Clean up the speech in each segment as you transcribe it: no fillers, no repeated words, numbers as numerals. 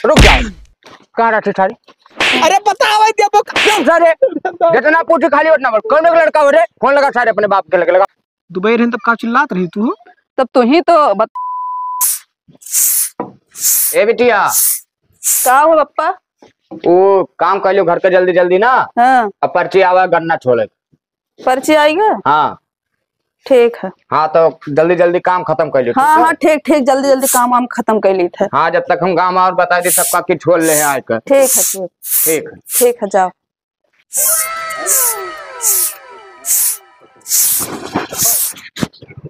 रुक जाओ, कहाँ रखी साड़ी? अरे बताओ सारे जितना पूछी खाली उतना बोल। कौन एक लड़का हो रे? कौन लगा सारे अपने बाप के लगा? दुबई रहन तब का चिल्लात रही तू? तब तू ही तो ए बिटिया, का हो पप्पा? वो काम कर लो घर के जल्दी जल्दी ना। हाँ अब पर्ची आवा गन्ना छोड़े। पर्ची आएगा। हाँ ठीक है। हाँ तो जल्दी जल्दी काम खत्म कर लो। हाँ हाँ ठीक ठीक, जल्दी जल्दी काम वाम खत्म कर ली थे। हाँ जब तक हम गाँव और बता दी सबका कि छोड़ ले हैं आकर। ठीक है ठीक। ठीक है ठीक है जाओ।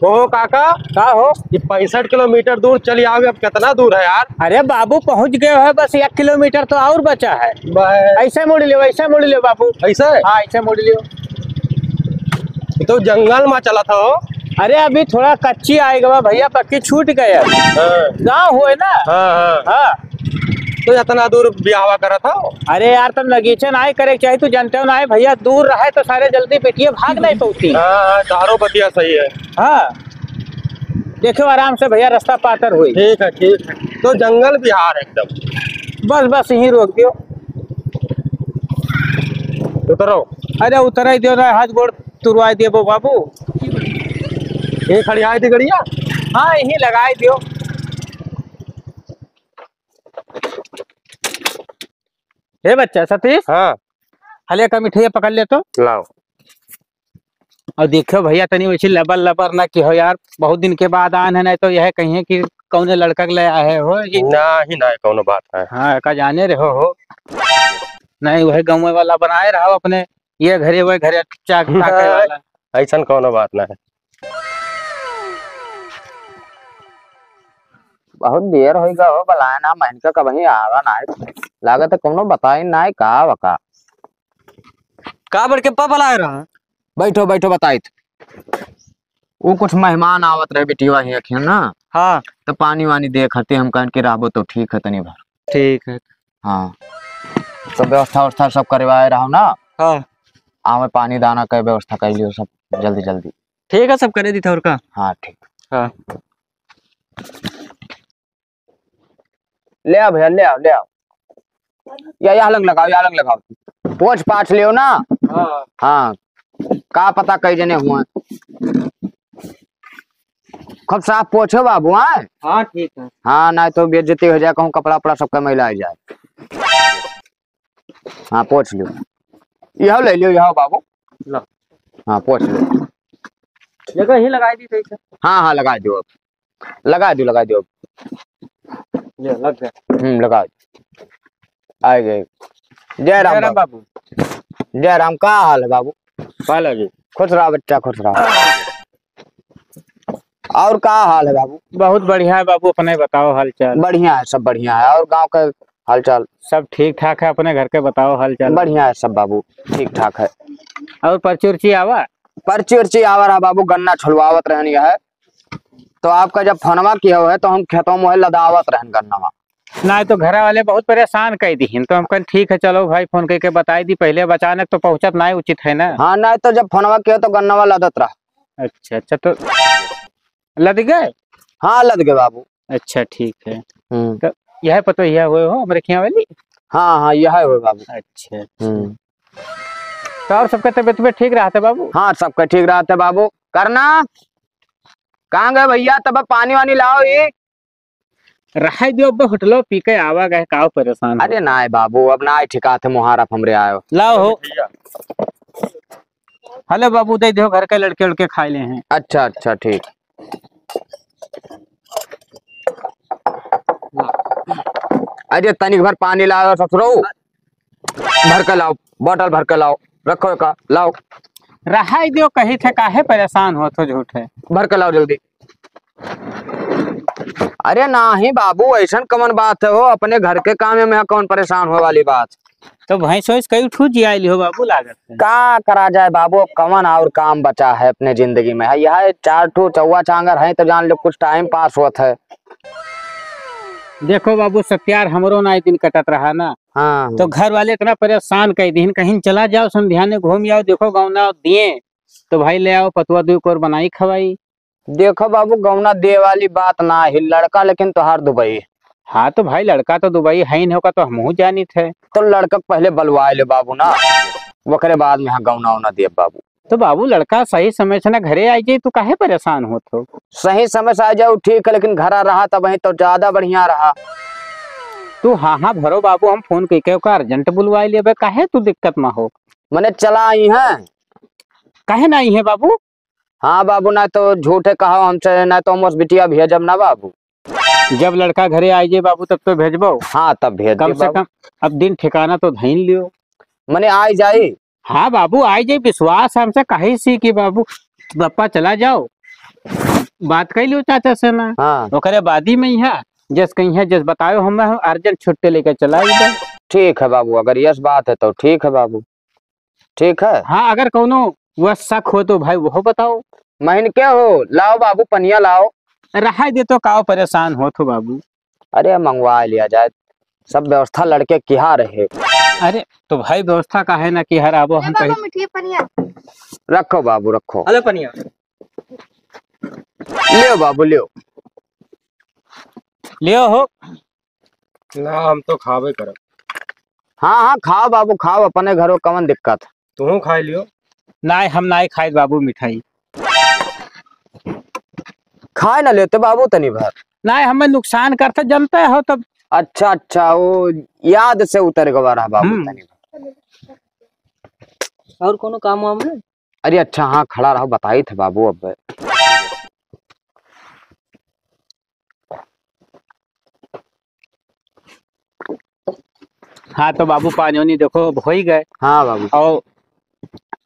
हो काका का हो? ये 65 किलोमीटर दूर चली आओगे, अब कितना दूर है यार? अरे बाबू पहुंच गए है, बस 1 किलोमीटर तो और बचा है। ऐसे मुड़ लियो, ऐसे मुड़ लियो बाबू। ऐसा है? हाँ ऐसे मुड़ लियो। ये तो जंगल में चला था हो। अरे अभी थोड़ा कच्ची आएगा भैया, पक्की छूट गए। गाँव हुए ना। हाँ। हाँ तो इतना दूर ब्याह करा था? अरे यार तुम लगीचे ना करे चाहिए, तू जानते हो ना है भैया, दूर रहे तो सारे जल्दी पिटिए भाग नहीं पहुंची। हाँ चारों बतिया सही है। हाँ देखो आराम से भैया, रास्ता पातर हुई। ठीक है ठीक है। तो जंगल बिहार एकदम। बस बस यहीं रोक दियो। उतरो। अरे उतर ही दियो ना, हाथ गोड़ तुरवा दिए वो बाबू। ये खड़ी आई थी गड़िया? हाँ यहीं लगा दियो। हे बच्चा सतीश, हाँ हले का मिठाई पकड़ ले तो। लाओ। और देखो भैया तनी वैसे लबर लबर ना कि हो यार, बहुत दिन के बाद आन है, नहीं तो यह कहिए कि कौन लड़का ले आए हो। ना कौन बात है। हाँ का जाने रहो हो नहीं, वह गाँव वाला बनाए रहो अपने, ये घरे वह घरे चाक ताके वाला। ऐसा कौन बात ना है। बहुत देर हो गया हो बलाए ना, महन का कभी आवा ना लागत है, कोनो बताई ना का वका। का बड़ के पापा लाए रहा? बैठो बैठो बताई वो कुछ मेहमान आवत रहे बेटिया ही अखिन ना। हाँ तो पानी वानी देखते हम कहन के रहबो तो ठीक है तनी भर। ठीक है। हाँ सब व्यवस्था व्यवस्था सब करवाए रहो ना। हाँ आवे पानी दाना का व्यवस्था कर लियो सब जल्दी जल्दी। ठीक है, सब करे दी था और का। हाँ ठीक। हाँ ले आओ भैया, ले आओ ले आओ। या यहाँ लग लगाओ, यहाँ लग लगाओ। पोछ पाछ लियो ना। हाँ हाँ का पता कई जने हुआ। खूब साफ पोछो बाबू। हाँ ठीक है। हाँ ना तो बेइज्जती हो जाए, कहूँ कपड़ा उपड़ा सबका मैला आ जाए। हाँ पोछ लियो, यह ले लियो यह बाबू। लो। हाँ पोछ लियो। जगह ही लगाई दी थी। हाँ हाँ लगा दो, लगा दो लगा दो। ये लग गया। लगा दो। आ गए। जय राम बाबू। जय राम, का हाल है बाबू? लगी। खुश रहा बच्चा, खुश रहा। और का हाल है बाबू? बहुत बढ़िया है बाबू, अपने बताओ हालचाल। बढ़िया है, सब बढ़िया है। और गांव का हालचाल? सब ठीक ठाक है, अपने घर के बताओ हालचाल। बढ़िया है सब बाबू, ठीक ठाक है। और पर्ची उर्ची आवा? पर्ची उर्ची आवा रहा बाबू, गन्ना छुड़वावत रहनी है। तो आपका जब फोनवा किया है तो हम खेतों में लदावत रहन गन्ना। ना तो घर वाले बहुत परेशान कर दी, तो हम कहें ठीक है चलो भाई, फोन करके बताई दी पहले, बचाने तो पहुंचत ना उचित है ना। हाँ नहीं तो जब फोनवा किया तो गन्ना लदत रहा। अच्छा अच्छा, तो लद गए? हाँ लद गए बाबू। अच्छा ठीक है। तो यह पता यह हुए हो हमारे खिया वाली? हाँ हाँ यह है बाबू। अच्छा तो और सबका तबियत ठीक रहा था बाबू? हाँ सबका ठीक रहा था बाबू। करना कहाँ गए भैया? तब पानी वानी लाओ। ये रहा दियो होटलो पी के आवा गए, का परेशान। अरे ना बाबू, अब ना ठिका थे मुहारफ हमरे आयो। लाओ हो। हेलो बाबू, दे दो, घर के लड़के उड़के खा ले हैं। अच्छा अच्छा ठीक। अरे तनिक भर पानी लाओ ससुरो, भर के लाओ, बोतल भर के लाओ, रखो का लाओ। रहा दियो, कही थे काहे परेशान हो तो झूठ है। भर के लाओ जल्दी। अरे नहीं बाबू, ऐसा कौन बात है हो, अपने घर के काम में कौन परेशान हो वाली बात। तो भैंस कई ठू जियाली हो बाबू लागत है। का करा जाए बाबू, कौन और काम बचा है अपने जिंदगी में। यह 4 ठो चौवा चांगर है तो जान लो कुछ टाइम पास होता है। देखो बाबू सत्यार हमरो ना दिन कटत रहा ना। हाँ तो घर वाले इतना परेशान कर दी, कहीं चला जाओ संध्या ने घूम आओ, देखो गौना दिए तो भाई ले आओ पतुआ दू और बनाई खवाई। देखो बाबू, गौना दे वाली बात ना है, लड़का लेकिन तोहार दुबई। हाँ तो भाई लड़का तो दुबई है ही नहीं होगा तो हमहू जानी थे। तो लड़का पहले बलवा ले बाबू ना, वकरे बाद में गौना उना दिए बाबू। तो बाबू लड़का सही समय से ना घरे आ जाए तो काहे परेशान हो तो। सही समय से आ जाओ ठीक है, लेकिन घर आ रहा तब वही तो ज्यादा बढ़िया रहा। तू हाँ हाँ भरो बाबू, हम फोन करके ओका अर्जेंट बुलवा लिए काहे तू दिक्कत में हो। मैंने चला आई है। काहे ना आई है बाबू। हाँ बाबू, ना तो झूठे कहा हमसे, ना तो हम बिटिया भेजब ना बाबू। जब लड़का घरे आ जाए बाबू तब तो भेजबो। हाँ तब भेज कम से कम अब दिन ठिकाना तो धैन लियो। मैंने आई जाई। हाँ बाबू आ जाए, विश्वास हमसे कहे सी कि बाबू पापा चला जाओ, बात कर लियो चाचा से ना। हाँ ओकरे बादी में यहाँ जस कहीं है जस बतायो हम अर्जेंट छुट्टी लेकर चला इधर। ठीक है बाबू, अगर यस बात है तो ठीक है बाबू, ठीक है। हाँ अगर कोनो वह शक हो तो भाई वो बताओ। महीन क्या हो, लाओ बाबू पनिया लाओ। रहा दे तो काओ परेशान हो तो बाबू। अरे मंगवा लिया जाए, सब व्यवस्था लड़के किहा रहे। अरे तो भाई व्यवस्था का है ना कि हर आबो हम कहीं। रखो बाबू रखो। अले पनिया लियो बाबू लियो। लियो हो ना, हम तो खावे करब। हाँ हाँ खाओ बाबू खाओ, अपने घरों कवन दिक्कत। तू खाई लियो। ना हम ना खाए बाबू मिठाई। खाए ना लेते बाबू तनी भर। ना हमें नुकसान करते जनते हो तब। अच्छा अच्छा, वो याद से उतर गवा रहा बाबू तनी भर। और कोनो काम वाम है? अरे अच्छा हाँ खड़ा रहो, बताई थे बाबू। अब हाँ तो बाबू पानी देखो अब हो ही गए। हाँ बाबू। और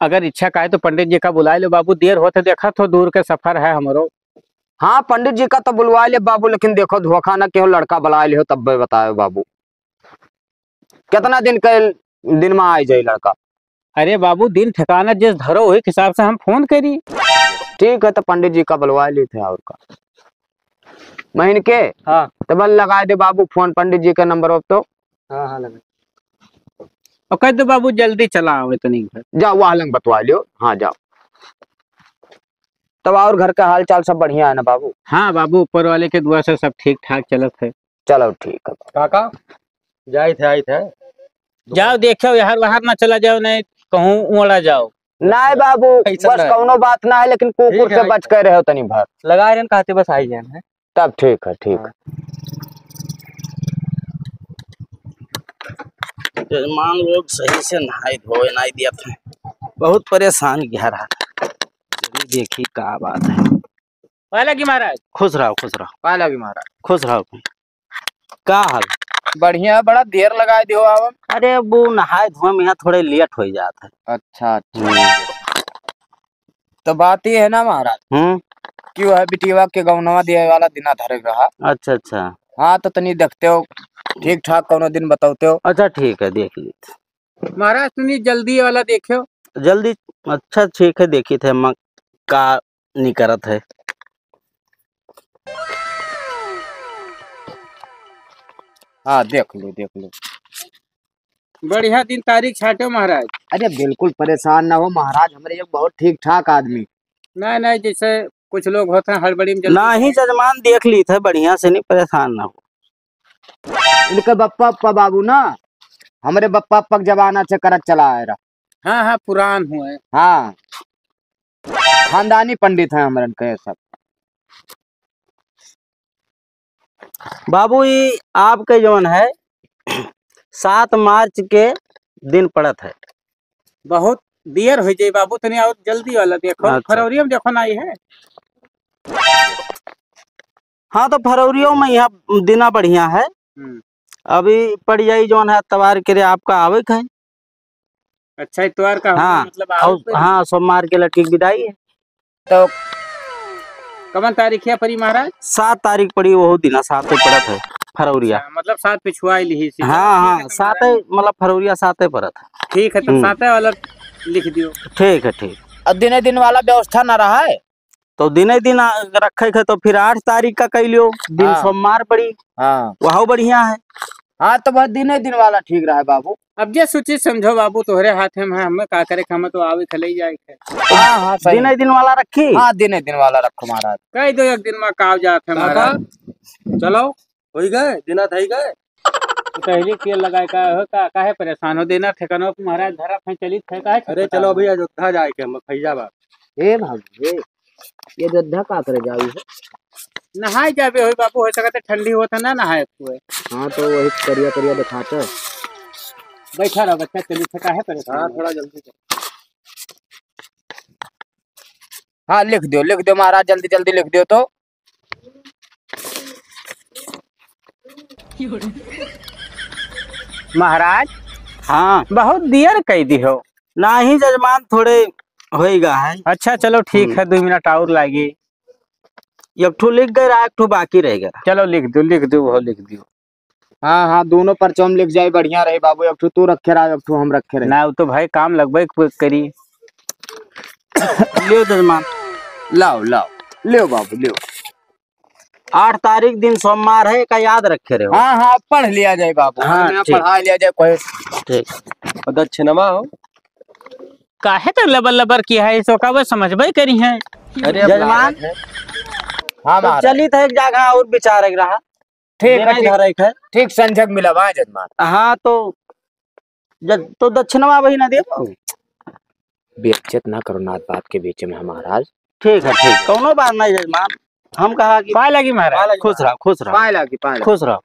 अगर इच्छा का है तो पंडित जी का बुला लो बाबू, देर होते देखा तो दूर के सफर है हमरो। हाँ पंडित जी का तो बुलवा ले बाबू, लेकिन देखो धोखा ना क्यों लड़का बुला ले हो तब भी बताओ बाबू। कितना दिन के दिन में आ जाए लड़का। अरे बाबू दिन ठिकाना जिस धरो वही हिसाब से हम फोन करी। ठीक है तो पंडित जी का बुलवा लिए थे और का महीन के। हाँ तो बल लगा दे बाबू फोन पंडित जी का नंबर अब तो। हाँ हाँ लगा। और कह दो बाबू जल्दी चला आवे तो नहीं घर। जाओ वहां लंग बतवा लियो। हाँ जाओ। तब और घर का हाल चाल सब बढ़िया है ना बाबू। हाँ बाबू ऊपर वाले के दुआ से सब ठीक ठाक चलत है। चलो ठीक है। काका जाई थे जाओ देखो यार बाहर ना चला जाओ, नहीं कहूँ उड़ा जाओ। नहीं बाबू ऐसा बस नहीं। कौनो बात ना है, लेकिन कुकुर ठीक है, से बच कर रहे हो तनी भर। लगा रहे कहते बस आई जाए है। तब ठीक है ठीक है। जजमान लोग सही से नहाई धोए नहीं दिया था, बहुत परेशान किया रहा। देखी क्या बात है। वाला की महाराज खुश रहो खुश रहो। पाला भी महाराज खुश रहो। क्या हाल? बढ़िया, बड़ा देर लगा दियो आप। अरे वो नहाए धोए में यहाँ थोड़े लेट हो जाता है। अच्छा अच्छा। तो बात ये है ना महाराज कि वह बिटिया के गौनवा दिए वाला दिना धरे रहा। अच्छा अच्छा। हाँ तो तनी देखते हो ठीक ठाक कोनो दिन बताते हो। अच्छा ठीक है देख ली महाराज सुनिए जल्दी वाला देखो जल्दी। अच्छा ठीक है देखी थे हम का नहीं करत है। हाँ देख लो देख लो। बढ़िया दिन तारीख छाटो महाराज। अरे बिल्कुल परेशान ना हो महाराज, हमारे एक बहुत ठीक ठाक आदमी। नहीं नहीं जैसे कुछ लोग होते हैं हड़बड़ी में ना ही जजमान देख ली थे, बढ़िया से नहीं परेशान ना हो। इनके बप्पा अप्पा बाबू ना हमारे बप्पा अप्पा के जमाना से करत चला आ रहा। हाँ हाँ पुरान हुए। हाँ खानदानी पंडित हैं हमारे के सब। बाबू ये आपके जौन है 7 मार्च के दिन पड़त है। बहुत देर हो जाए बाबू, तनी और जल्दी वाला देखो। अच्छा। फरवरी में देखो ना आई है। हाँ तो फरवरियों में यहाँ दिना बढ़िया है। अभी पड़ जाई जौन है तवार के आपका आवे है। अच्छा इतवार का हाँ मतलब और हाँ सोमवार के लड़की की विदाई है। तो कवन तारीख है परी महाराज? 7 तारीख पड़ी वो दिना 7 पड़त है फरवरिया। मतलब 7 पिछुआ ली सी। हाँ हाँ 7 मतलब फरवरिया 7 पड़त है। ठीक है तो 7 वाला लिख दियो। ठीक है ठीक। अब दिने दिन वाला व्यवस्था ना रहा है तो दिने दिन रखे है तो फिर 8 तारीख का कह लियो दिन। हाँ। सोमवार पड़ी हाँ वह बढ़िया है। हाँ तो बस दिने दिन वाला ठीक रहा है बाबू। अब जे सूची समझो बाबू, तोहरे हाथ में है, हमें का करे हम तो आवे खले जाए के। हाँ हाँ सही। दिने दिन वाला रखी। हाँ दिने दिन वाला रखो महाराज। कह दो एक दिन में काव जात है महाराज। चलो हो गए दिना था गए। कहली तेल लगाए का हो का काहे परेशान हो देना ठिकानो महाराज धरा फै चली थे काहे अरे चलो अभी अयोध्या जाए के हम फैजाबाद। ए भाभी ये अयोध्या का करे जाई है? नहाए जाबे होई बाबू हो सकत ठंडी होत ना नहाए हुए। हाँ तो वही करिया करिया दिखाते। बैठा रहो बच्चा चली थे काहे परेशान। हाँ थोड़ा जल्दी कर। हाँ लिख दो महाराज, जल्दी जल्दी लिख दो तो। महाराज हाँ बहुत देर कह दी हो। ना ही जजमान थोड़े होएगा है। अच्छा चलो ठीक है 2 मिनट और लागी। एक ठो लिख गए रहा, एक ठो बाकी रह गया। चलो लिख दो वो लिख दियो। हाँ हाँ दोनों पर्चों में लिख जाए बढ़िया रहे बाबू। एक ठो तू रखे रहा, एक ठो हम रखे रहे। ना वो तो भाई काम लगभग करी। लियो जजमान। लाओ लियो बाबू लियो। 8 तारीख दिन सोमवार है का याद रखे रहे हो। हाँ हाँ पढ़ लिया जाए बाबू। हाँ, हाँ ठीक। पढ़ा लिया जाए कोई। ठीक। और दक्षिणमा हो। काहे तो लबर लबर किया है इसो का वो समझबे करी है। अरे जजमान हाँ तो महाराज चली था एक जगह और विचार रहा। ठीक है इधर एक है। ठीक संजक मिला वहाँ जजमान। हाँ तो दक्षिणवा वही ना दे पाओ। बेइज्जत ना करो नाथ बात के बीच में महाराज। ठीक है ठीक, कोनो बात नहीं जजमान। हम कहा कि पाए लगी महाराज। खुश रहो पाए लागी खुश रहो।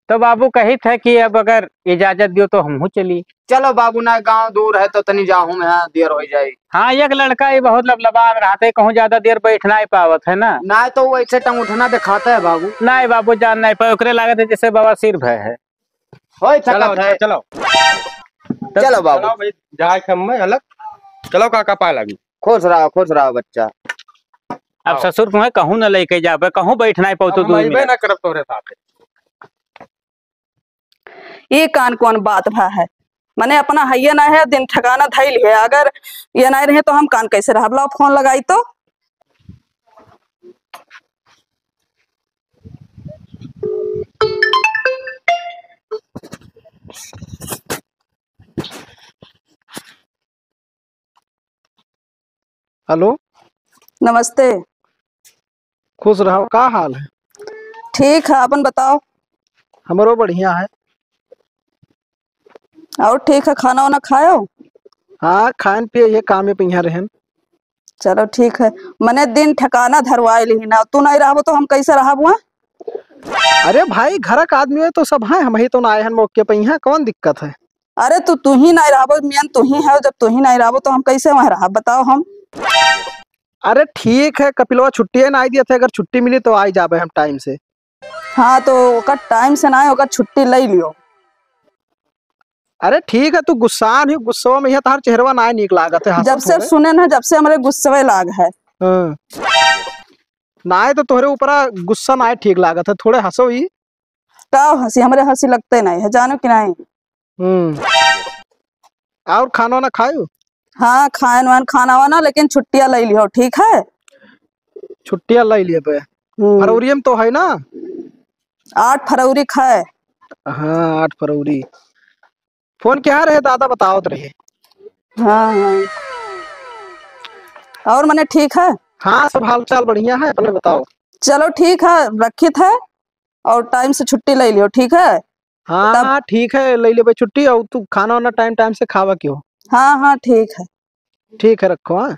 तो बाबू कही था कि अब अगर इजाजत दियो तो हम चली। चलो बाबू ना गांव दूर है तो तनी जाऊं मैं, देर हो जाए। हाँ एक लड़का ये बहुत लबलबान रहते कहूँ ज्यादा देर बैठना ही पावत है ना। ना तो वो ऐसे टंग उठना दिखाता है बाबू। नहीं बाबू जान नहीं पाए ओकरे लागत है जैसे बाबा सिर भय है। हो चलो है। चलो चलो बाबू चलो भाई जाए के हम अलग। चलो काका पाए लगी। खुश रहो बच्चा। अब ससुर को कहूँ न लेके जाबे कहूँ बैठना ही पाओ तो 2 मिनट। ना करब तोरे साथ। ये कौन बात भा है। मने अपना हैया ना है दिन ठिकाना धैल है। अगर ये नहीं रहे तो हम कान कैसे रहा। बुलाओ फोन लगाई तो। हेलो नमस्ते। खुश रहो, का हाल है? ठीक है अपन बताओ। हमरो बढ़िया है। और ठीक है खाना वाना खाओ। हाँ खान पिए ये काम पे यहाँ रहन। चलो ठीक है। मने दिन ठिकाना धरवाए ली ना। तू नहीं रहो तो हम कैसे रहा हुआ। अरे भाई घर का आदमी है तो सब है, हम ही तो ना आए हैं मौके पे। यहाँ कौन दिक्कत है? अरे तू ही नहीं रहो मियान तू ही है। जब तू ही नहीं रहो तो हम कैसे वहाँ रहा बताओ हम। अरे ठीक है कपिलवा छुट्टी है ना आई दिया थे, अगर छुट्टी मिली तो आई जाबे हम टाइम से। हाँ तो ओकर टाइम से ना ओकर छुट्टी ले लियो। अरे ठीक है तू गुस्सा नहीं, गुस्सा में यहाँ तार चेहरवा ना निक लागत है। जब से सुने ना जब से हमारे गुस्से लाग है। हाँ। ना तो तोहरे ऊपर गुस्सा ना ठीक लागत है, थोड़े हंसो ही। का हंसी हमारे हंसी लगते नहीं है जानो कि नहीं। और खाना ना खायो। हाँ खाना वाना लेकिन छुट्टियां ले लियो ठीक है। छुट्टियां ले लिए पे फरवरी में तो है ना। 8 फरवरी खाए। हाँ 8 फरवरी। फोन क्या रहे दादा बताओ तो रहे। हाँ और मने ठीक है। हाँ सब हाल चाल बढ़िया है, अपने बताओ। चलो ठीक है रखित है और टाइम से छुट्टी ले लियो ठीक है। हाँ ठीक है ले ले भाई छुट्टी। और तू खाना वाना टाइम से खावा क्यों। हाँ ठीक है। ठीक है रखो। हाँ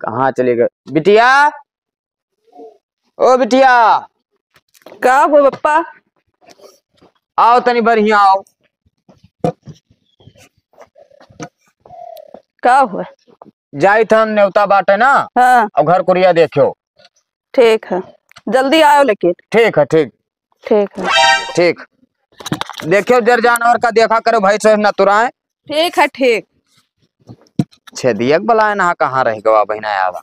कहाँ चले गए बिटिया? ओ बिटिया का हो पप्पा? आओ तनी बढ़िया आओ। का हुआ? जाई थन न्योता बाटे ना। हाँ और घर कुरिया देखियो। ठीक है जल्दी आओ लेकिन। ठीक है ठीक। ठीक है ठीक देखियो जर जानवर का देखा करो भाई से न तुराए। ठीक है ठीक। छेदियक बलाए ना कहाँ रह गवा बहना आवा।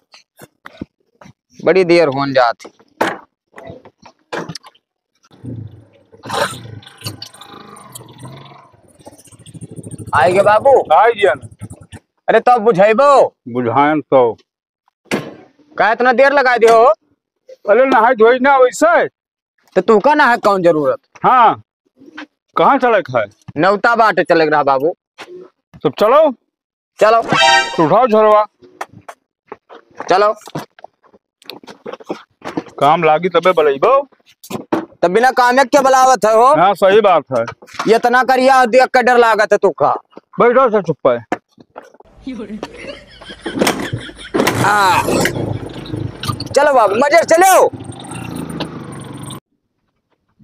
बड़ी देर होन जाती। आएगे बाबू। अरे तो बुझेबो बुझान तो का इतना देर लगा दियो। अरे नहाई धोई ना वैसे। तो तू का ना है कौन जरूरत। हाँ कहाँ चले है? न्योता बाटे चले रहा बाबू। तो चलो चलो उठाओ झोरवा, चलो। काम लागी तबे बलैबो। तब बिना कामे के बलावत है हो। हाँ सही बात है। ये इतना करिया देख के डर लागत है तुका। बैठो से चुप है। हाँ चलो बाबू मजे से चलो।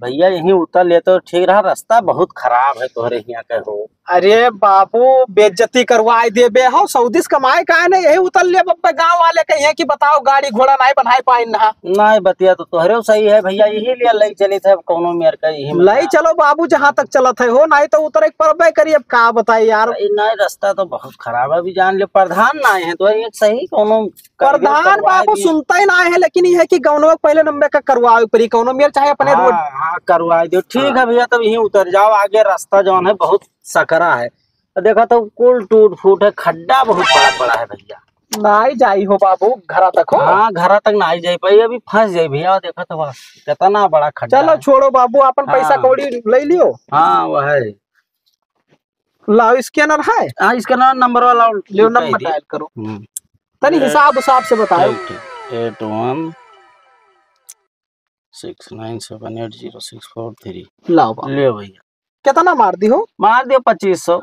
भैया यहीं उतर ले तो ठीक रहा, रास्ता बहुत खराब है तोहरे यहाँ के हो। अरे बाबू बेइज्जती करवाए देबे हो, सऊदीस कमाए का है, यही उतर ले बप्पे। गांव वाले कहिए कि बताओ गाड़ी घोड़ा नहीं बनाए पाए ना। नहीं बतिया तो तोहरे सही है भैया, यही लिए लई चली थे कोनो मेर का यही में। लई चलो बाबू जहाँ तक चलत है हो, नहीं तो उतर एक पर करिए। अब का बताई यार, नहीं रास्ता तो बहुत खराब है, अभी जान ले प्रधान ना है तो एक सही कोनो प्रधान बाबू सुनता ही ना है। लेकिन ये है कि गौनों पहले नंबर का करवाओ परी, कौनो मेर चाहे अपने रोड। हाँ करवा दो, ठीक है भैया, तब यहीं उतर जाओ। आगे रास्ता जो है बहुत सकरा है, देखा तो कुल टूट फूट है, खड्डा बहुत बड़ा बड़ा है भैया। नहीं जाई हो बाबू घर तक हो। हाँ घर तक ना जाई पाई, अभी फंस जाई भैया। देखा तो बस कितना बड़ा खड्डा चलो है। छोड़ो बाबू, अपन पैसा हाँ। कौड़ी ले लियो। हाँ वह है। लाओ स्कैनर है, हाँ इसका नंबर वाला लियो नंबर डायल करो, तनी हिसाब उसाब से बताओ। 8169780643। लाओ बाबू, ले भैया, कितना मार दी हो? मार दियो 2500।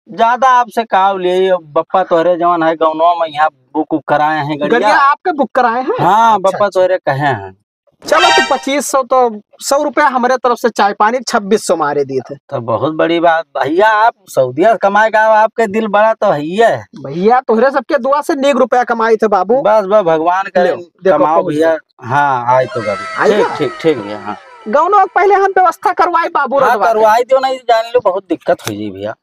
ज्यादा आपसे काव लिए बप्पा तोहरे जवान है गौनवा में यहाँ बुक उक कराए हैं गड़िया गड़िया। आपके बुक कराए हैं? हाँ अच्छा, बप्पा तोहरे कहे हैं। चलो तो 2500 तो 100 रुपया हमारे तरफ से चाय पानी 2600 मारे दिए थे। तो बहुत बड़ी बात भैया, आप सऊदीया कमाएगा, आपके दिल बड़ा तो है ही है। भैया तोहरे सबके दुआ से नेक रुपया कमाई थे बाबू। बस बस भगवान करे लो, देखो कमाओ पहुंच भैया। हाँ आई तो गभी, आई ठीक ना? ठीक ठीक भैया। हाँ गौनों पहले हम व्यवस्था करवाई बाबू। हाँ रखवा के। करवाई दो, नहीं जान लो बहुत दिक्कत हो जी भैया।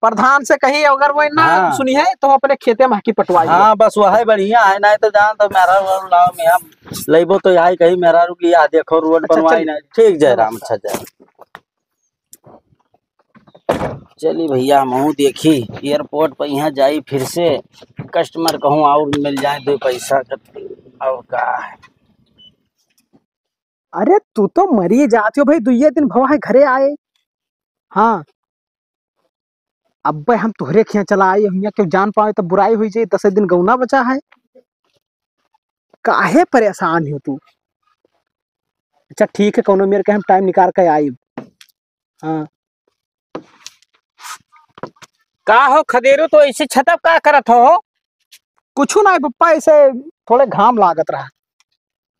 प्रधान से कही अगर वो ना हाँ। सुनी है तो अपने खेते में हकी पटवाई। हाँ बस वह बढ़िया है, नहीं तो जान तो मेरा लाओ में हम लेबो तो यही कही मेरा रुकी यहाँ देखो रोड अच्छा, बनवाई चल। नहीं। ठीक जय राम, अच्छा जय। चली भैया महू देखी एयरपोर्ट पर यहाँ जाई, फिर से कस्टमर कहूँ और मिल जाए 2 पैसा और का है। अरे तू तो मरी जाती हो भाई, 2 दिन भवा है घरे आए। हाँ अब भाई हम तुहरे खिया चला आए हम, क्यों जान पाए तो बुराई हुई जाए। 10 दिन गौना बचा है, काहे परेशान हो तू? अच्छा ठीक है, कोनो मेरे के हम टाइम निकाल के आई। हाँ का हो खदेरो तो ऐसे छतप का करत हो? कुछ नहीं पप्पा, ऐसे थोड़े घाम लागत रहा।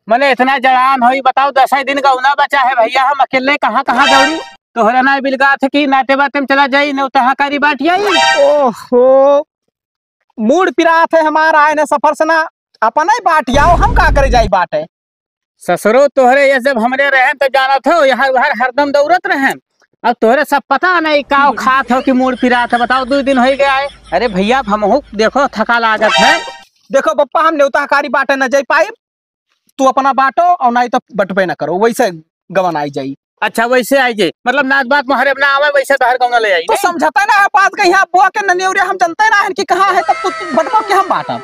मने इतना जवान हो बताओ, 10 दिन गौना बचा है भैया, हम अकेले कहाँ कहाँ दौड़ी? तोहरा ना बिलगा थे कि नाते बाते में चला जाई, न तहाँ कारी बाटी आई। ओहो मूड पिरात है हमारा, आए ना सफर से ना अपना ही बाट जाओ, हम का करे जाई बाटे। ससुरो तोहरे ये जब हमरे रहे तो जाना था यहाँ उधर हरदम दौड़त रहे। अब तोहरे सब पता नहीं का खात हो कि मूड पिरात है, बताओ 2 दिन हो गया है। अरे भैया हमहू देखो थका लागत है। देखो पप्पा हम न्योताकारी बाटे न जाई पाए, तू अपना बाटो और नहीं तो बटबे न करो, वैसे गवन आई जाई। अच्छा वैसे आई जे, मतलब नाच बात मोहरे ना आवे, वैसे तो हर गौना ले आई। तो समझता है ना है बात के, यहाँ बुआ के ननियौरे हम जनते ना है कि कहाँ है, तब तू बटबो के हम बाटब।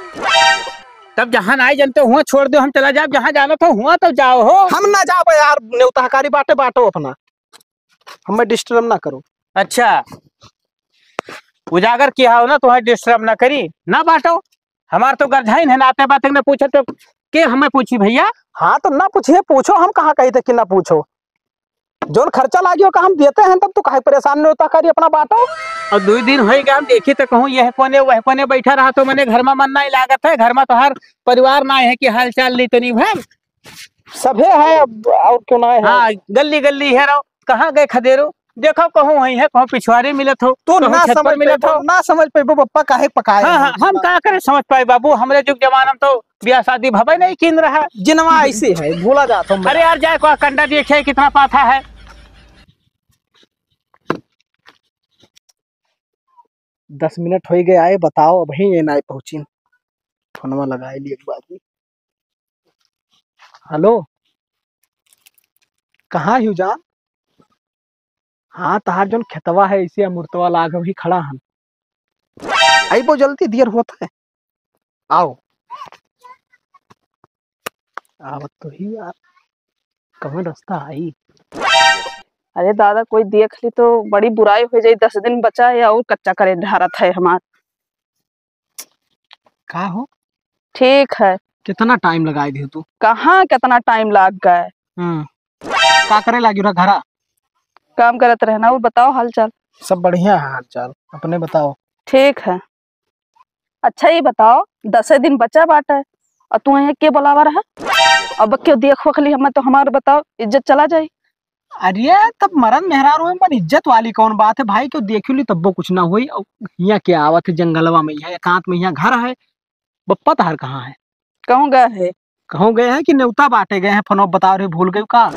तब जहाँ नहीं जानते हुआ छोड़ दो, हम चला जाओ, जहाँ जाना था हुआ तो जाओ हो। हम ना जाओ यार, न्योताकारी बाटे बाटो अपना, हमें डिस्टर्ब ना करो। अच्छा उजागर किया हो ना, तुम्हें डिस्टर्ब ना करी ना बांटो। हमार तो गर्धाइन है, नाते बाते न पूछे तो के हमें पूछी भैया। हाँ तो ना पूछिए, पूछो, हम कहाँ कही थे कि ना पूछो। जो खर्चा लागियो का हम देते हैं, तब तो काहे परेशान नहीं होता, करी अपना बाटो। और 2 दिन हो गया हम देखी तो कहूँ यह कोने वह कोने बैठा रहा, तो मैंने घर में मन नहीं लागत है। घर में तो हर परिवार ना है कि हाल चाल ली तो नहीं भाई सभे है, अब और क्यों ना है। हाँ गली गली है रहो, कहाँ गए खदेरो? देखो कहूँ वही है, कहूँ पिछवाड़े मिलत हो, तू कहूँ ना छत पर समझ मिलत हो। ना समझ पे पप्पा काहे पकाए। हाँ हाँ हम क्या करें समझ पाए बाबू, हमरे जुग जमाना में तो ब्याह शादी भवे नहीं किन रहा। जिनवा ऐसे है, भूला जाता हूँ। अरे यार जाए को कंडा देखे कितना पाथा है। 10 मिनट हो गए आए, बताओ अभी ये नहीं पहुंची। फोनवा लगाए लिए एक बार। हेलो कहाँ ही जान? हाँ तहार जोन खेतवा है इसे अमृतवा लाग भी खड़ा हन, आई बहुत जल्दी देर होता है, आओ आवत तो ही यार, कहाँ रास्ता आई। अरे दादा कोई देख ली तो बड़ी बुराई हो जाई, 10 दिन बचा है और कच्चा करे ढारत है हमार। का हो? ठीक है। कितना टाइम लगाई दी तू? कहाँ कितना टाइम लाग गए? का करे लागी रहा घरा? काम करत रहना। वो बताओ हाल चाल। सब बढ़िया है हाल चाल, अपने बताओ। ठीक है। अच्छा ये बताओ 10 दिन बचा बाटे और तू यहाँ के बुलावा रहा? अब क्यों देख वखली हमें तो हमारे बताओ इज्जत चला जाए। अरे तब मरन मेहरारू है मन, इज्जत वाली कौन बात है भाई? क्यों देखी ली तब कुछ ना हुई। यहाँ क्या आवत है जंगलवा में, यहाँ एकांत में, यहाँ घर है। बप्पा तहार कहाँ है? कहूँ गए है? कहूँ गए हैं कि न्योता बांटे गए हैं? फनो बता रहे भूल गए का?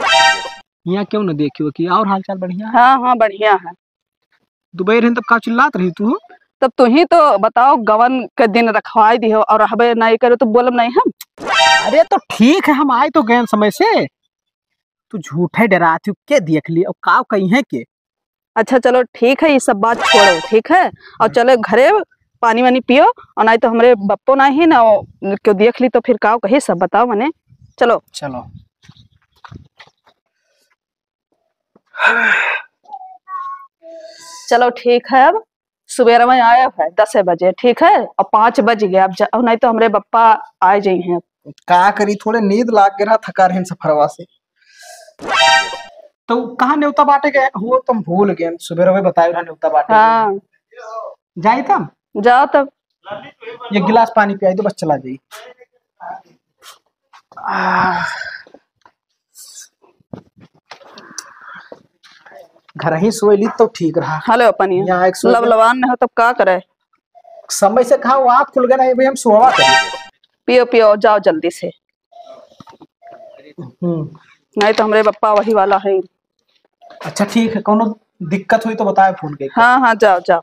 यहाँ क्यों न देखियो कि और हाल चाल बढ़िया है? हाँ हाँ बढ़िया है। दुबई रही तब का चिल्लात रही तू? तब तू ही तो बताओ गवन के दिन रखवाई दी हो और हबे नहीं करे तो बोलम नहीं हम। अरे तो ठीक है, हम आए तो गए समय से। तू झूठे डराती के देख ली और का कही है के? अच्छा चलो ठीक है, ये सब बात छोड़ो ठीक है, और चले घरे पानी वानी पियो और नहीं तो हमारे बप्पो नहीं ना क्यों देख ली तो फिर का कही सब बताओ मने। चलो चलो। चलो ठीक है। अब सुबह में आया है 10 बजे ठीक है, और 5 बज गए अब नहीं तो हमारे बप्पा आ जाए हैं। का करी, थोड़े नींद लाग गया, थका रहे सफरवा से। तो कहाँ न्योता बांटे गए हो? तुम भूल गए, सुबह रवे बताए ना न्योता बांटे। हाँ जाई तब जाओ तब। एक गिलास पानी पियाई दो बस, चला जाई। घर ही सोई ली तो ठीक रहा। हेलो अपनी यहाँ एक लवलवान नहीं हो तब का करे? समय से कहा वो आँख खुल गया नहीं भाई, हम सोवा करें। पियो पियो जाओ जल्दी से, नहीं तो हमारे बप्पा वही वाला है। अच्छा ठीक है, कोनो दिक्कत हुई तो बताए फोन के। हाँ हाँ जाओ जाओ।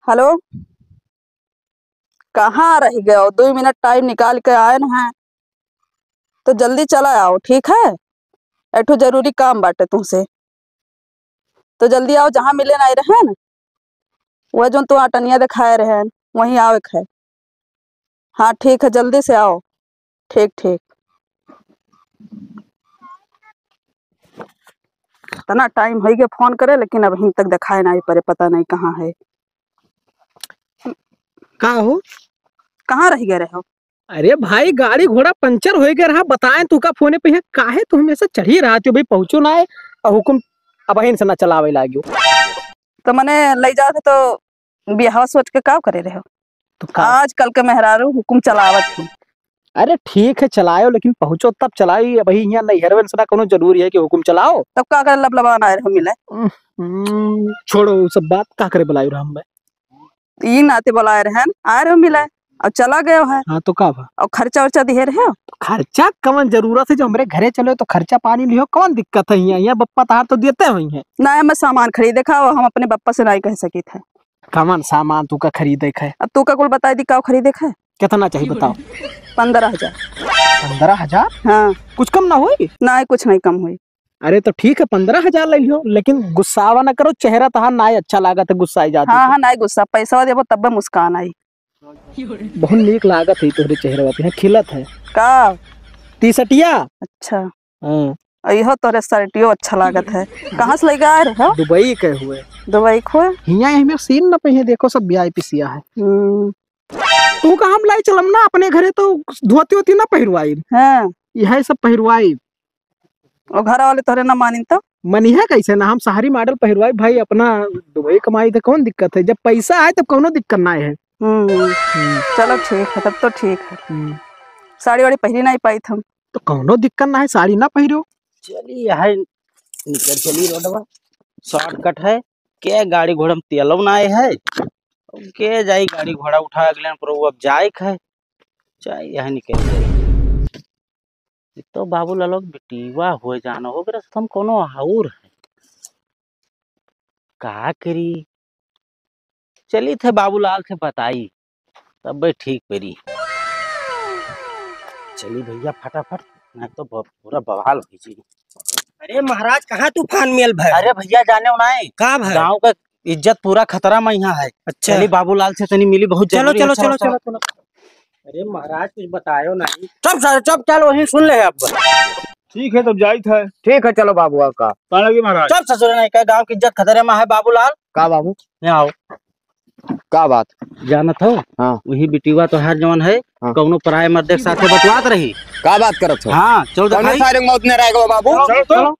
हेलो कहाँ रह गए हो? 2 मिनट टाइम निकाल के आए न हैं तो जल्दी चला आओ ठीक है। एठो जरूरी काम बाटे तुमसे तो जल्दी आओ। जहाँ मिले नहीं रहे न वह जो तू अटनिया दिखाए रहे वहीं आवे है। हाँ ठीक है जल्दी से आओ। ठीक ठीक। इतना टाइम हो गया फोन करे लेकिन अब हिन तक दिखाए नहीं पड़े, पता नहीं कहाँ है। का हो? कहाँ रह गए रहे हो? अरे भाई गाड़ी घोड़ा पंचर हो गया रहा, बताएं तू का फोने पे है काहे तू हमेशा चढ़ी रहा थी भाई? पहुंचो ना है और हुकुम अब से ना चलावे लागियो। तो मने ले जाते तो बिहाव सोच के का करे रहे हो? तो का? आज कल के मेहरारू हुकुम चलावत थी। अरे ठीक है चलाओ, लेकिन पहुंचो तब चलाई। अभी यहाँ नहीं हरवन सना कोनो जरूरी है कि हुकुम चलाओ। तब का करे लबलबान आए रहो मिले? छोड़ो वो सब बात, का करे बुलाई रहा मैं? ई नाते बुलाए रहे आए रहो मिले और चला गए है। हाँ तो का और खर्चा वर्चा दिए रहे हो? खर्चा कवन जरूरत है? जो हमारे घरे चलो तो खर्चा पानी लियो, कौन दिक्कत है? यहाँ बप्पा तहार तो देते हुई है ना। मैं सामान खरीदे खा, हम अपने बप्पा से नहीं कह सकी थे। कवन सामान तू का खरीदे है? अब तू का कुल बता दी का खरीदे है? कितना चाहिए बताओ? 15,000। 15,000? हाँ कुछ कम ना हुई? ना कुछ नहीं कम हुई। अरे तो ठीक है 15,000 ले लियो, लेकिन गुस्सावा ना करो, चेहरा तहार ना अच्छा लागत है, गुस्सा आई जाती। हाँ हाँ नहीं गुस्सा, पैसा देबो तब मुस्कान आई। बहुत नीक लागत है तोहरे चेहरा पे, खिलत है का टी-शर्टिया। अच्छा हाँ इहो तोरे शर्टियो अच्छा लागत है। कहाँ से लेके आए रहे हो? दुबई के हुए। दुबई को हिया में सीन न पे देखो सब वीआईपी सिया है। तू का हम लाई चलम ना अपने घरे तो धोती होती ना पहिरवाई। हाँ यह सब पहिरवाई और घर वाले तोरे ना मानी तो मनी है कैसे ना? हम शहरी मॉडल पहिरवाई भाई, अपना दुबई कमाई तो कौन दिक्कत है? जब पैसा आए तब कोनो दिक्कत ना है। चलो ठीक है तब तो ठीक है। साड़ी वाड़ी पहनी नहीं पाई थम तो कोनो दिक्कत ना है, साड़ी ना पहिरो। चलिए यहाँ निकल चली रोडवा शॉर्टकट है। क्या गाड़ी घोड़ा में तेलव ना आए है के जाई गाड़ी घोड़ा उठा अगले अब जाए है चाहे यहाँ निकल जाए। तो बाबू लालो बेटीवा हो जाना हो गया हम कोनो और है का करी। चली थे बाबूलाल से बताई तब ठीक पेरी। चली भैया फटाफट ना तो पूरा बवाल हो जी। अरे महाराज कहाँ तूफान मेल भाई? अरे भैया जाने उनाए का भाई? गांव का इज्जत पूरा खतरा में यहाँ है। अच्छा चली बाबूलाल से तनी मिली बहुत चलो जरूरी है। चलो चलो चलो। अरे महाराज कुछ बतायो नहीं। चुप सर चुप, चलो वही सुन ले अब। ठीक है तब जाइत है ठीक है चलो बाबू आपका कहाँ लगी महाराज। चल ससुर नहीं का गांव की इज्जत खतरे में है बाबूलाल। का बाबू यहाँ आओ। का बात जानत हो हाँ। वही बिटिवा तो हर जवन है हाँ। कौनो पराये मर्दे के साथे बतवात रही। का बात करत हो हाँ चलो कौने दिखाई। सारे मौत ने रहेगा बाबू चलो तो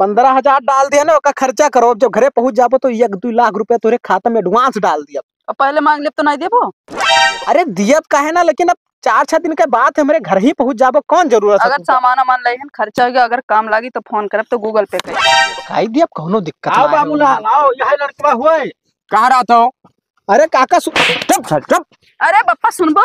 15,000 डाल दिया ना ओका खर्चा करो। जब घरे पहुंच जाबो तो 1-2 लाख रुपया तोरे खाता में एडवांस डाल दिया। अब पहले मांग ले तो नहीं देबो। अरे दियत काहे ना, लेकिन अब 4-6 दिन के बाद हमारे घर ही पहुंच जाबो, कौन जरूरत है अगर सामान वामान लेहन खर्चा हो गया, अगर काम लागी तो फोन करब तो गूगल पे कर। खाई दिया कोनो दिक्कत आओ ना है। बाबूलाल आओ यहाँ लड़का हुआ है। कहाँ रहते हो अरे काका चुप सर चुप अरे बप्पा सुनबो।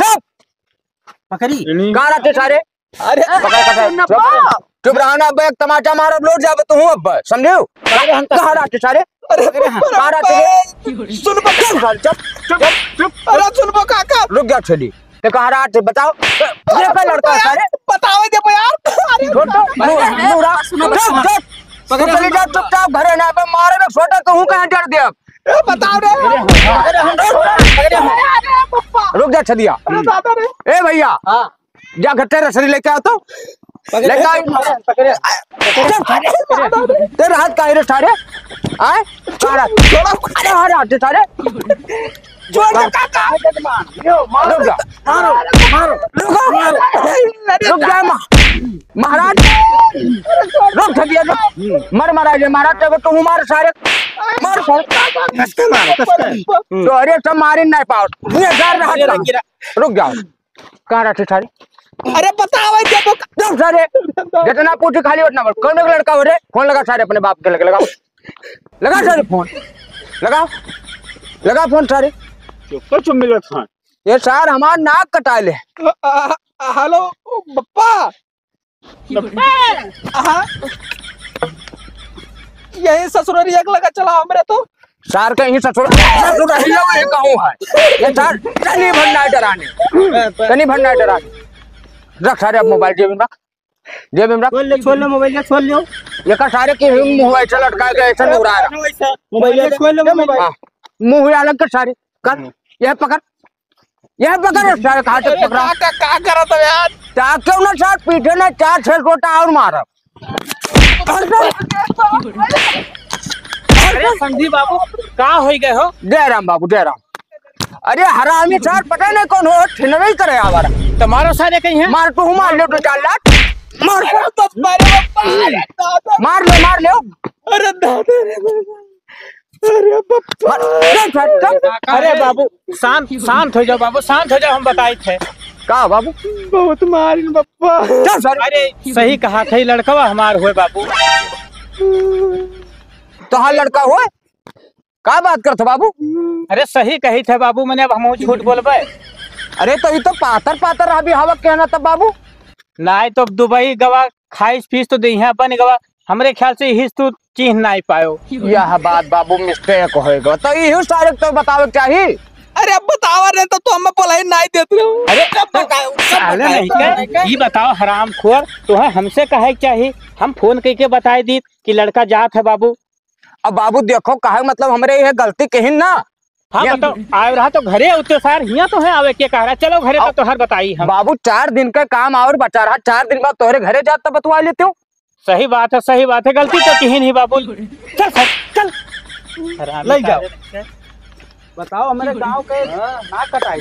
पकड़ी कहाँ रहते सारे अरे सुनबो। चुप रहा ना अब एक तमाचा मारो लौट जाबे तू अब समझो कहाँ रहते सारे कहाँ रहते सुन बका, चुप चुप चुप अरे सुनबो काका, रुक जा छली ते कहाँ रहते बताओ देखो लड़का है सारे बताओ दे यार। अरे छोटा चुप चुप चली जाओ चुपचाप घरे ना पे मारे ना छोटा कहूँ कहाँ डर दे अब बताओ रे। रुक जा छलिया अरे दादा रे। ए भैया जा घट्टे रसरी लेके आओ तो लेके आओ तेरे हाथ का रे सारे आए सारा अरे हर हाथ सारे छोड़ काका, रुक जा रुक जा महाराज रुक छलिया मर महाराज महाराज तेरे तू मार सारे मार सारे तो अरे सब मारे नहीं पाओ ये घर हाथ रुक जाओ कहाँ रहते सारे अरे बताओ दे चुप सारे जितना पूछे खाली उतना बोल कौन लड़का हो रे फोन लगा सारे अपने बाप के लगे लगा सारे फोन लगा फोन सारे चुप मिला था ये सार हमार नाक कटा ले हेलो बप्पा। यही ससुरारी एक लगा चला हमरे तो सार कहीं ससुर कहूँ है ये सार तनी भरना डराने रख सारे अब मोबाइल जेब में रख छोड़ ले मोबाइल छोड़ लो। ये का सारे के मुंह ऐसा लटका के ऐसा उड़ा रहा मोबाइल छोड़ ले मोबाइल। मुंह अलग कर सारे कर यह पकड़ सारे कहा तक पकड़ा का करा था यार। क्यों ना सार पीछे ना 4-6 गोटा और मारा अरे संधी बाबू का हो गए हो। जय राम बाबू जय राम। अरे हरामी सार पता नहीं कौन हो ठिनवे ही करे आवारा तुम्हारो सारे कहीं है। मार तू मार ले तो 4 लाख मार मार ले अरे दादा रे, अरे बप्पा। अरे बाबू शांत हो जाओ बाबू, शांत हो जाओ। हम बताए थे का बाबू बहुत मारी बप्पा। अरे सही कहा था, लड़का हमार हुए बाबू। तो हाँ लड़का हुआ का बात करते बाबू। अरे सही कही थे बाबू, मैंने अब हम झूठ बोलबे। अरे तो ये तो पातर अभी हवा कहना तब बाबू नहीं तो दुबई गवा खाइस फीस तो दे बन गवा। हमरे ख्याल से हिस तू चिन्ह नहीं पायो। यह बात बाबू मिस्टेक होएगा तो यही सारे तो बतावे चाहिए। अरे अब बतावा रे तो हम बोलाई नहीं देते रहो। अरे साले नहीं के ये बताओ हरामखोर तो है हमसे कहे चाहिए। हम फोन करके बताए दी कि लड़का जात है बाबू। अब बाबू देखो कहे मतलब हमरे ये गलती कहीं ना। हाँ बताओ आए रहा तो घरे उतरे सार हिया तो है आवे के कह रहा। चलो घरे तो हर बताई हम। बाबू 4 दिन का काम और बचा रहा 4 दिन बाद तोहरे घरे जाता बतवा लेते हो। सही बात है गलती तो कहीं नहीं बाबू। चल चल ले जाओ बताओ हमारे गांव के ना कटाई।